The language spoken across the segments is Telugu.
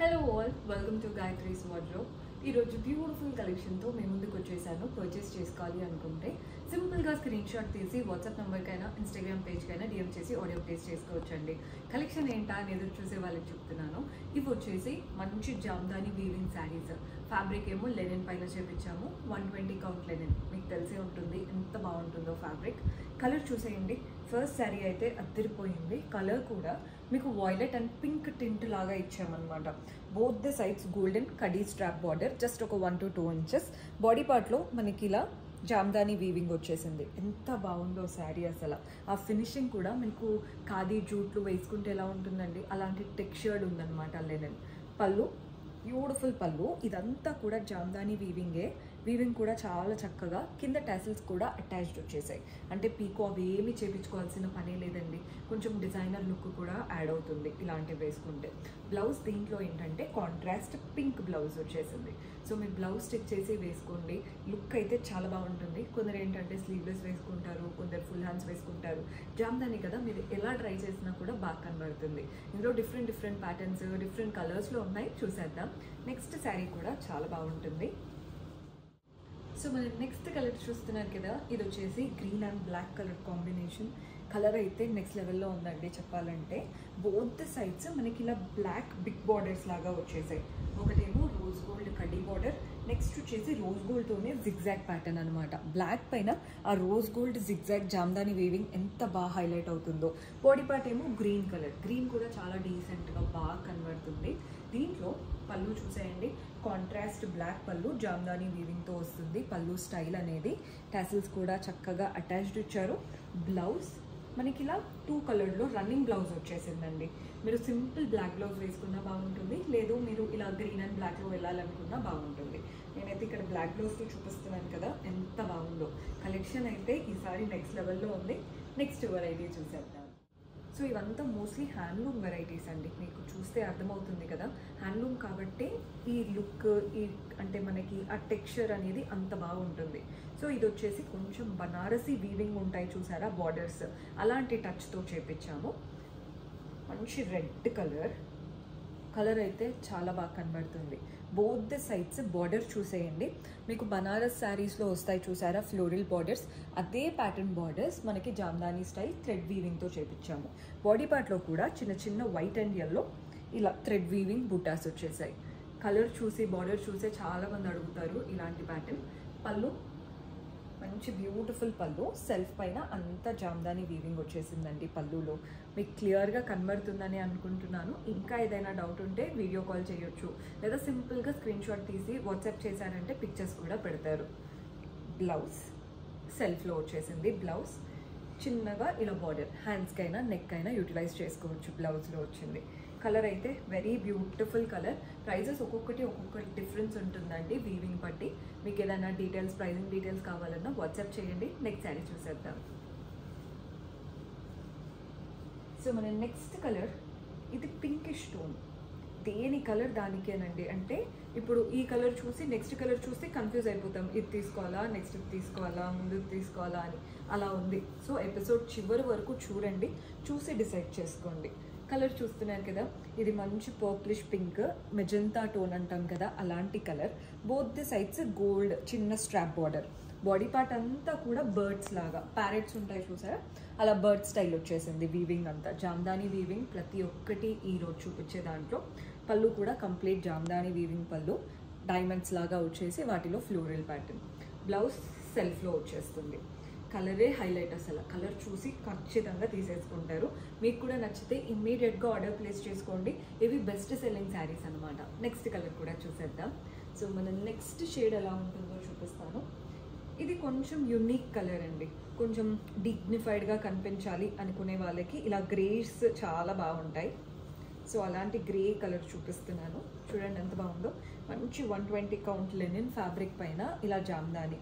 Hello all, welcome to Gayatri's wardrobe. ఈరోజు బ్యూటిఫుల్ కలెక్షన్తో మేము ముందుకు వచ్చేసాను. పర్చేస్ చేసుకోవాలి అనుకుంటే సింపుల్గా స్క్రీన్ షాట్ తీసి వాట్సాప్ నెంబర్కైనా ఇన్స్టాగ్రామ్ పేజ్కైనా డిఎం చేసి ఆర్డర్ ప్లేస్ చేసుకోవచ్చండి. కలెక్షన్ ఏంటా అని ఎదురు చూసే వాళ్ళకి చెప్తున్నాను. ఇవి వచ్చేసి మంచి జామ్దాని వీవింగ్ శారీస్. ఫ్యాబ్రిక్ ఏమో లెనిన్ పైన చేపించాము. 120 కౌంట్ లెనిన్, మీకు తెలిసే ఉంటుంది ఎంత బాగుంటుందో ఫ్యాబ్రిక్. కలర్ చూసేయండి. ఫస్ట్ శారీ అయితే అద్దరిపోయింది. కలర్ కూడా మీకు వాయిలెట్ అండ్ పింక్ టింట్ లాగా ఇచ్చామన్నమాట. బోత్ ద సైడ్స్ గోల్డెన్ కడీ స్ట్రాప్ బార్డర్, జస్ట్ ఒక 1 to 2 inches. బాడీ పార్ట్లో మనకి ఇలా జామ్దాని వీవింగ్ వచ్చేసింది. ఎంత బాగుందో శారీ అసలు. ఆ ఫినిషింగ్ కూడా మీకు ఖాదీ జూట్లు వేసుకుంటే ఎలా ఉంటుందండి, అలాంటి టెక్స్చర్డ్ ఉందన్నమాట లెనిన్. పళ్ళు బ్యూటిఫుల్ పళ్ళు. ఇదంతా కూడా జామ్దాని వీవింగే. వీవింగ్ కూడా చాలా చక్కగా, కింద టాసిల్స్ కూడా అటాచ్డ్ వచ్చేసాయి. అంటే పీకో అవి ఏమి చేయించుకోవాల్సిన పనే లేదండి. కొంచెం డిజైనర్ లుక్ కూడా యాడ్ అవుతుంది ఇలాంటివి వేసుకుంటే. బ్లౌజ్ దీంట్లో ఏంటంటే కాంట్రాస్ట్ పింక్ బ్లౌజ్ వచ్చేసింది. సో మీరు బ్లౌజ్ స్టిచ్ చేసి వేసుకోండి, లుక్ అయితే చాలా బాగుంటుంది. కొందరు ఏంటంటే స్లీవ్లెస్ వేసుకుంటారు, కొందరు ఫుల్ హ్యాండ్స్ వేసుకుంటారు. జామ్దాని కదా, మీరు ఎలా ట్రై చేసినా కూడా బాగా కనబడుతుంది. ఇందులో డిఫరెంట్ ప్యాటర్న్స్, డిఫరెంట్ కలర్స్లో ఉన్నాయి, చూసేద్దాం. నెక్స్ట్ శారీ కూడా చాలా బాగుంటుంది. సో మనం నెక్స్ట్ కలర్ చూస్తున్నారు కదా, ఇది వచ్చేసి green and black colour combination. Colour అయితే నెక్స్ట్ లెవెల్లో ఉందండి చెప్పాలంటే. బోత్ ద సైడ్స్ మనకి ఇలా బ్లాక్ బిగ్ బార్డర్స్ లాగా వచ్చేసాయి. ఒకటేమో రోజ్ గోల్డ్ కడ్డీ బార్డర్, నెక్స్ట్ వచ్చేసి రోజ్ గోల్డ్తోనే జిగ్జాగ్ ప్యాటర్న్ అనమాట. బ్లాక్ పైన ఆ rose gold zigzag Jamdani weaving ఎంత బాగా హైలైట్ అవుతుందో. బాడీ పార్ట్ ఏమో గ్రీన్ కలర్, గ్రీన్ కూడా చాలా డీసెంట్గా బాగా కనబడుతుంది. దీంట్లో పళ్ళు చూసేయండి. కాంట్రాస్ట్ బ్లాక్ పళ్ళు జామ్దాని వీవింగ్తో వస్తుంది. పళ్ళు స్టైల్ అనేది టాసిల్స్ కూడా చక్కగా అటాచ్డ్ ఇచ్చారు. బ్లౌజ్ మనకి ఇలా 2 కలర్లో రన్నింగ్ బ్లౌజ్ వచ్చేసిందండి. మీరు సింపుల్ బ్లాక్ బ్లౌజ్ వేసుకున్నా బాగుంటుంది, లేదు మీరు ఇలా గ్రీన్ అండ్ బ్లాక్లో వెళ్ళాలనుకున్నా బాగుంటుంది. నేనైతే ఇక్కడ బ్లాక్ బ్లౌజ్తో చూపిస్తున్నాను కదా, ఎంత బాగుందో. కలెక్షన్ అయితే ఈసారి నెక్స్ట్ లెవెల్లో ఉంది. నెక్స్ట్ వెరైటీ చూసేద్దాం. సో ఇవంతా మోస్ట్లీ హ్యాండ్లూమ్ వెరైటీస్ అండి. మీకు చూస్తే అర్థమవుతుంది కదా, హ్యాండ్లూమ్ కాబట్టి ఈ లుక్, ఈ అంటే మనకి ఆ టెక్స్చర్ అనేది అంత బాగుంటుంది. సో ఇది వచ్చేసి కొంచెం బనారసి వీవింగ్ ఉంటాయి చూసారా బార్డర్స్, అలాంటి టచ్తో చేపించాము. మంచి రెడ్ కలర్ అయితే చాలా బాగా కనబడుతుంది. బోత్ ద సైడ్స్ బార్డర్ చూసేయండి. మీకు బనారస్ శారీస్లో వస్తాయి చూసారా ఫ్లోరల్ బార్డర్స్, అదే ప్యాటర్న్ బార్డర్స్ మనకి జామ్దాని స్టైల్ థ్రెడ్ వీవింగ్తో చేపించాము. బాడీ పార్ట్లో కూడా చిన్న చిన్న వైట్ అండ్ ఎల్లో ఇలా థ్రెడ్ వీవింగ్ బుట్టాస్ వచ్చేసాయి. కలర్ చూసి బార్డర్ చూసే చాలామంది అడుగుతారు ఇలాంటి ప్యాటర్న్. పళ్ళు మంచి బ్యూటిఫుల్ పళ్ళు, సెల్ఫ్ పైన అంతా జామ్దాని వీవింగ్ వచ్చేసిందండి. పళ్ళులో మీకు క్లియర్గా కనబడుతుందని అనుకుంటున్నాను. ఇంకా ఏదైనా డౌట్ ఉంటే వీడియో కాల్ చేయొచ్చు, లేదా సింపుల్గా స్క్రీన్ షాట్ తీసి వాట్సాప్ చేశారంటే పిక్చర్స్ కూడా పెడతారు. బ్లౌజ్ సెల్ఫ్లో వచ్చేసింది. బ్లౌజ్ చిన్నగా ఇలా బార్డర్, హ్యాండ్స్కైనా నెక్ అయినా యూటిలైజ్ చేసుకోవచ్చు. బ్లౌజ్లో వచ్చింది. కలర్ అయితే వెరీ బ్యూటిఫుల్ కలర్. ప్రైజెస్ ఒక్కొక్కటి డిఫరెన్స్ ఉంటుందండి వీవింగ్ బట్టి. మీకు ఏదైనా డీటెయిల్స్, ప్రైజింగ్ డీటెయిల్స్ కావాలన్నా వాట్సాప్ చేయండి. నెక్స్ట్ శారీ చూసేద్దాం. సో మన నెక్స్ట్ కలర్ ఇది పింకిష్ టోన్. దేని కలర్ దానికేనండి. అంటే ఇప్పుడు ఈ కలర్ చూసి నెక్స్ట్ కలర్ చూస్తే కన్ఫ్యూజ్ అయిపోతాం, ఇది తీసుకోవాలా, నెక్స్ట్ తీసుకోవాలా, ముందు తీసుకోవాలా అని అలా ఉంది. సో ఎపిసోడ్ చివరి వరకు చూడండి, చూసి డిసైడ్ చేసుకోండి. కలర్ చూస్తున్నారు కదా, ఇది మంచి పర్ప్లిష్ పింక్, మెజంతా టోన్ అంటాం కదా అలాంటి colour. Both the sides gold చిన్న స్ట్రాప్ బార్డర్. బాడీ పార్ట్ అంతా కూడా బర్డ్స్ లాగా, ప్యారెట్స్ ఉంటాయి చూసారా, అలా బర్డ్ స్టైల్ వచ్చేసింది. వీవింగ్ అంతా జామ్దాని వీవింగ్, ప్రతి ఒక్కటి ఈరోజు చూపించే దాంట్లో. పళ్ళు కూడా కంప్లీట్ జామ్దాని వీవింగ్ పళ్ళు, డైమండ్స్ లాగా వచ్చేసి వాటిలో ఫ్లోరల్ ప్యాటర్న్. బ్లౌజ్ సెల్ఫ్లో వచ్చేస్తుంది. కలరే హైలైట్ అసలు. కలర్ చూసి ఖచ్చితంగా తీసేసుకుంటారు. మీకు కూడా నచ్చితే ఇమ్మీడియట్గా ఆర్డర్ ప్లేస్ చేసుకోండి. ఇవి బెస్ట్ సెల్లింగ్ శారీస్ అనమాట. నెక్స్ట్ కలర్ కూడా చూసేద్దాం. సో మన నెక్స్ట్ షేడ్ ఎలా ఉంటుందో చూపిస్తాను. ఇది కొంచెం యునిక్ కలర్ అండి. కొంచెం డిగ్నిఫైడ్గా కనిపించాలి అనుకునే వాళ్ళకి ఇలా గ్రేస్ చాలా బాగుంటాయి. సో అలాంటి గ్రే కలర్ చూపిస్తున్నాను. చూడండి ఎంత బాగుందో. మంచి 120 కౌంట్ లెనిన్ ఫ్యాబ్రిక్ పైన ఇలా జామ్దాని.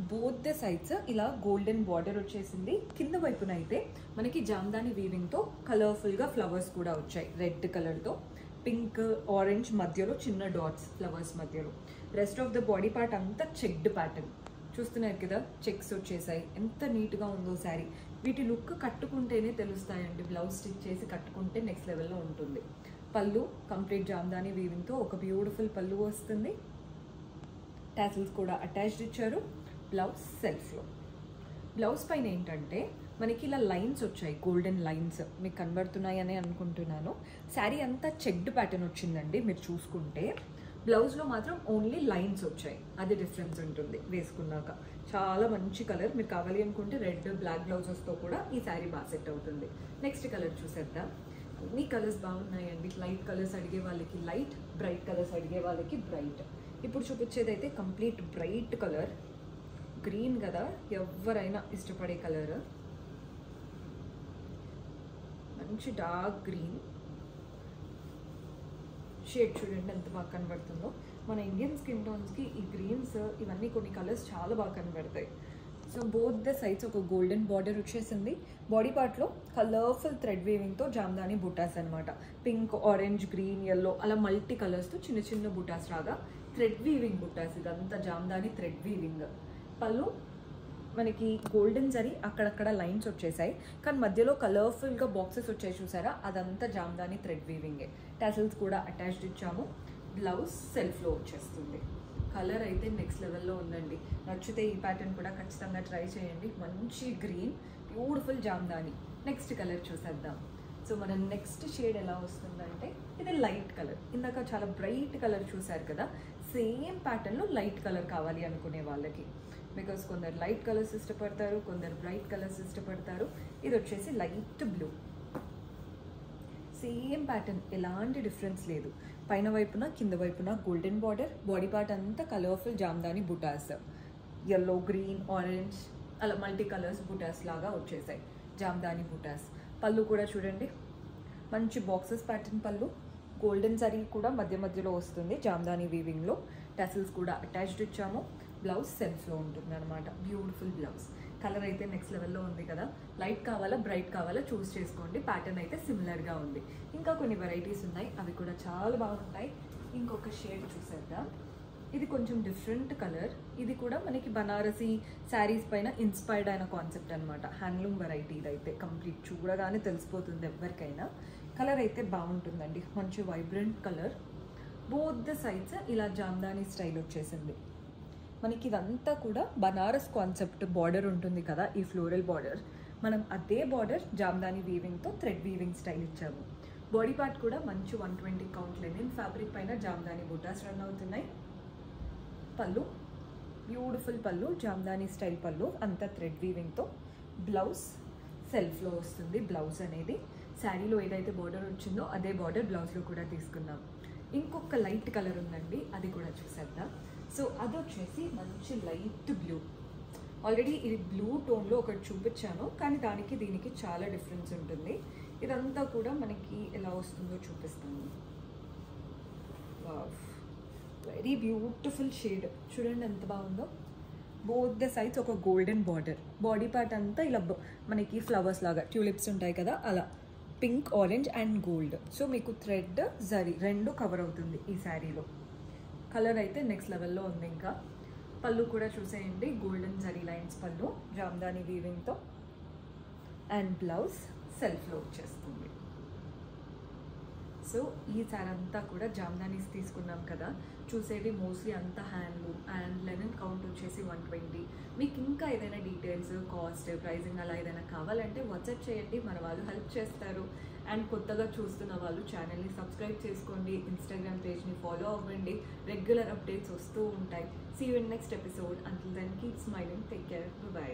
బోత్ ద సైడ్స్ ఇలా గోల్డెన్ బార్డర్ వచ్చేసింది. కింద వైపున అయితే మనకి జామ్దాని వీవింగ్తో కలర్ఫుల్గా ఫ్లవర్స్ కూడా వచ్చాయి. రెడ్ కలర్తో పింక్, ఆరెంజ్ మధ్యలో చిన్న డాట్స్ ఫ్లవర్స్ మధ్యలో. Rest of the body part అంతా చెక్డ్ ప్యాటర్న్ చూస్తున్నారు కదా, చెక్స్ వచ్చేసాయి. ఎంత నీట్గా ఉందో శారీ. వీటి లుక్ కట్టుకుంటేనే తెలుస్తాయండి. బ్లౌజ్ స్టిచ్ చేసి కట్టుకుంటే నెక్స్ట్ లెవెల్లో ఉంటుంది. పళ్ళు కంప్లీట్ జామ్దాని వీవింగ్తో ఒక బ్యూటిఫుల్ పళ్ళు వస్తుంది. టాసిల్స్ కూడా అటాచ్డ్ ఇచ్చారు. బ్లౌజ్ సెల్ఫ్లో. బ్లౌజ్ పైన ఏంటంటే మనకి ఇలా లైన్స్ వచ్చాయి, గోల్డెన్ లైన్స్ మీకు కనబడుతున్నాయని అనుకుంటున్నాను. శారీ అంతా చెక్డ్ ప్యాటర్న్ వచ్చిందండి మీరు చూసుకుంటే. బ్లౌజ్లో మాత్రం ఓన్లీ లైన్స్ వచ్చాయి, అది డిఫరెన్స్ ఉంటుంది వేసుకున్నాక. చాలా మంచి కలర్. మీరు కావాలి అనుకుంటే రెడ్ బ్లాక్ బ్లౌజెస్తో కూడా ఈ శారీ బాగా సెట్ అవుతుంది. నెక్స్ట్ కలర్ చూసేద్దాం. అన్ని కలర్స్ బాగున్నాయండి. లైట్ కలర్స్ అడిగే వాళ్ళకి లైట్, బ్రైట్ కలర్స్ అడిగే వాళ్ళకి బ్రైట్. ఇప్పుడు చూపించేది అయితే కంప్లీట్ బ్రైట్ కలర్, గ్రీన్ కదా, ఎవరైనా ఇష్టపడే కలర్. మంచి డార్క్ గ్రీన్ షేడ్ చూడండి ఎంత బాగా కనబడుతుందో. మన ఇండియన్ స్కిన్ టోన్స్కి ఈ గ్రీన్స్ ఇవన్నీ కొన్ని కలర్స్ చాలా బాగా కనబడతాయి. సో బోత్ ద సైడ్స్ ఒక గోల్డెన్ బార్డర్ వచ్చేసింది. బాడీ పార్ట్లో కలర్ఫుల్ థ్రెడ్ వీవింగ్తో జామ్దాని బుటాస్ అనమాట. పింక్, ఆరెంజ్, గ్రీన్, ఎల్లో అలా మల్టీ కలర్స్తో చిన్న చిన్న బుటాస్ రాగా థ్రెడ్ వీవింగ్ బుటాస్. ఇదంతా జామ్దాని థ్రెడ్ వీవింగ్. పళ్ళు మనకి గోల్డెన్ జరీ అక్కడక్కడ లైన్స్ వచ్చేసాయి, కానీ మధ్యలో కలర్ఫుల్గా బాక్సెస్ వచ్చాయి చూసారా, అదంతా జామ్దాని థ్రెడ్ వీవింగే. టాసిల్స్ కూడా అటాచ్డ్ ఇచ్చాము. బ్లౌజ్ సెల్ఫ్లో వచ్చేస్తుంది. కలర్ అయితే నెక్స్ట్ లెవెల్లో ఉందండి. నచ్చితే ఈ ప్యాటర్న్ కూడా ఖచ్చితంగా ట్రై చేయండి. మంచి green, beautiful Jamdani. Next colour చూసేద్దాం. సో మన నెక్స్ట్ షేడ్ ఎలా వస్తుందంటే ఇది లైట్ కలర్. ఇందాక చాలా బ్రైట్ కలర్ చూసారు కదా, సేమ్ ప్యాటర్న్లో లైట్ కలర్ కావాలి అనుకునే వాళ్ళకి. బికాస్ కొందరు లైట్ కలర్స్ ఇష్టపడతారు, కొందరు బ్రైట్ కలర్స్ ఇష్టపడతారు. ఇది వచ్చేసి లైట్ బ్లూ. సేమ్ ప్యాటర్న్, ఎలాంటి డిఫరెన్స్ లేదు. పైన వైపున కింద వైపున గోల్డెన్ బార్డర్, బాడీ పార్ట్ అంతా కలర్ఫుల్ జామ్దాని బుటాస్. ఎల్లో, గ్రీన్, ఆరెంజ్ అలా మల్టీ కలర్స్ బుటాస్ లాగా వచ్చేసాయి జామ్దాని బుటాస్. పళ్ళు కూడా చూడండి, మంచి బాక్సెస్ ప్యాటర్న్ పళ్ళు. గోల్డెన్ జరీ కూడా మధ్య మధ్యలో వస్తుంది జామ్దాని వీవింగ్లో. టాసిల్స్ కూడా అటాచ్డ్ ఇచ్చాము. బ్లౌజ్ సెల్ఫ్లో ఉంటుంది అనమాట. Beautiful blouse. కలర్ అయితే నెక్స్ట్ లెవెల్లో ఉంది కదా. లైట్ కావాలా బ్రైట్ కావాలా చూస్ చేసుకోండి. ప్యాటర్న్ అయితే సిమిలర్గా ఉంది. ఇంకా కొన్ని వెరైటీస్ ఉన్నాయి, అవి కూడా చాలా బాగుంటాయి. ఇంకొక షేడ్ చూసేద్దాం. ఇది కొంచెం డిఫరెంట్ కలర్. ఇది కూడా మనకి బనారసీ శారీస్ పైన ఇన్స్పైర్డ్ అయిన కాన్సెప్ట్ అనమాట. హ్యాండ్లూమ్ వెరైటీ ఇదైతే కంప్లీట్ చూడగానే తెలిసిపోతుంది ఎవరికైనా. కలర్ అయితే బాగుంటుందండి, మంచి vibrant colour. Both the sides ఇలా జామ్దాని స్టైల్ వచ్చేసింది. మనకి ఇదంతా కూడా బనారస్ కాన్సెప్ట్ బార్డర్ ఉంటుంది కదా, ఈ ఫ్లోరల్ బార్డర్. మనం అదే బార్డర్ జామ్దాని వీవింగ్తో థ్రెడ్ వీవింగ్ స్టైల్ ఇచ్చాము. బాడీ పార్ట్ కూడా మంచి 120 కౌంట్ లెనిన్ ఫ్యాబ్రిక్ పైన జామ్దాని బుటాస్ రన్ అవుతున్నాయి. పళ్ళు బ్యూటిఫుల్ పళ్ళు, జామ్దాని స్టైల్ పళ్ళు, అంతా థ్రెడ్ వీవింగ్తో. బ్లౌజ్ సెల్ఫ్లో వస్తుంది. బ్లౌజ్ అనేది శారీలో ఏదైతే బార్డర్ వచ్చిందో అదే బార్డర్ బ్లౌజ్లో కూడా తీసుకున్నాం. ఇంకొక లైట్ కలర్ ఉందండి, అది కూడా చూసేద్దాం. సో అది వచ్చేసి మంచి లైట్ బ్లూ. ఆల్రెడీ ఇది బ్లూ టోన్లో ఒకటి చూపించాను, కానీ దానికి దీనికి చాలా డిఫరెన్స్ ఉంటుంది. ఇదంతా కూడా మనకి ఎలా వస్తుందో చూపిస్తాను. Wow, very beautiful shade. చూడండి ఎంత బాగుందో. బోత్ ద సైడ్స్ ఒక గోల్డెన్ బార్డర్. బాడీ పార్ట్ అంతా ఇలా మనకి ఫ్లవర్స్ లాగా ట్యూలిప్స్ ఉంటాయి కదా, అలా pink, orange and gold. So మీకు థ్రెడ్, జరీ రెండు కవర్ అవుతుంది ఈ శారీలో. కలర్ అయితే నెక్స్ట్ లెవెల్లో ఉంది. ఇంకా పళ్ళు కూడా చూసేయండి, గోల్డెన్ జరీ లైన్స్ పళ్ళు జామ్దాని వీవింగ్తో. అండ్ బ్లౌజ్ సెల్ఫ్లో వచ్చేస్తుంది. సో ఈ సారీ అంతా కూడా జామ్దానీస్ తీసుకున్నాం కదా, చూసేది మోస్ట్లీ అంతా హ్యాండ్లూమ్ అండ్ లెనిన్ కౌంట్ వచ్చేసి 120. మీకు ఇంకా ఏదైనా డీటెయిల్స్, కాస్ట్, ప్రైజింగ్ అలా ఏదైనా కావాలంటే వాట్సాప్ చేయండి, మన వాళ్ళు హెల్ప్ చేస్తారు. అండ్ కొత్తగా చూస్తున్న వాళ్ళు ఛానల్ని సబ్స్క్రైబ్ చేసుకోండి, ఇన్స్టాగ్రామ్ పేజ్ని ఫాలో అవ్వండి, రెగ్యులర్ అప్డేట్స్ వస్తూ ఉంటాయి. See you in next episode. Until then keep smiling, take care, by.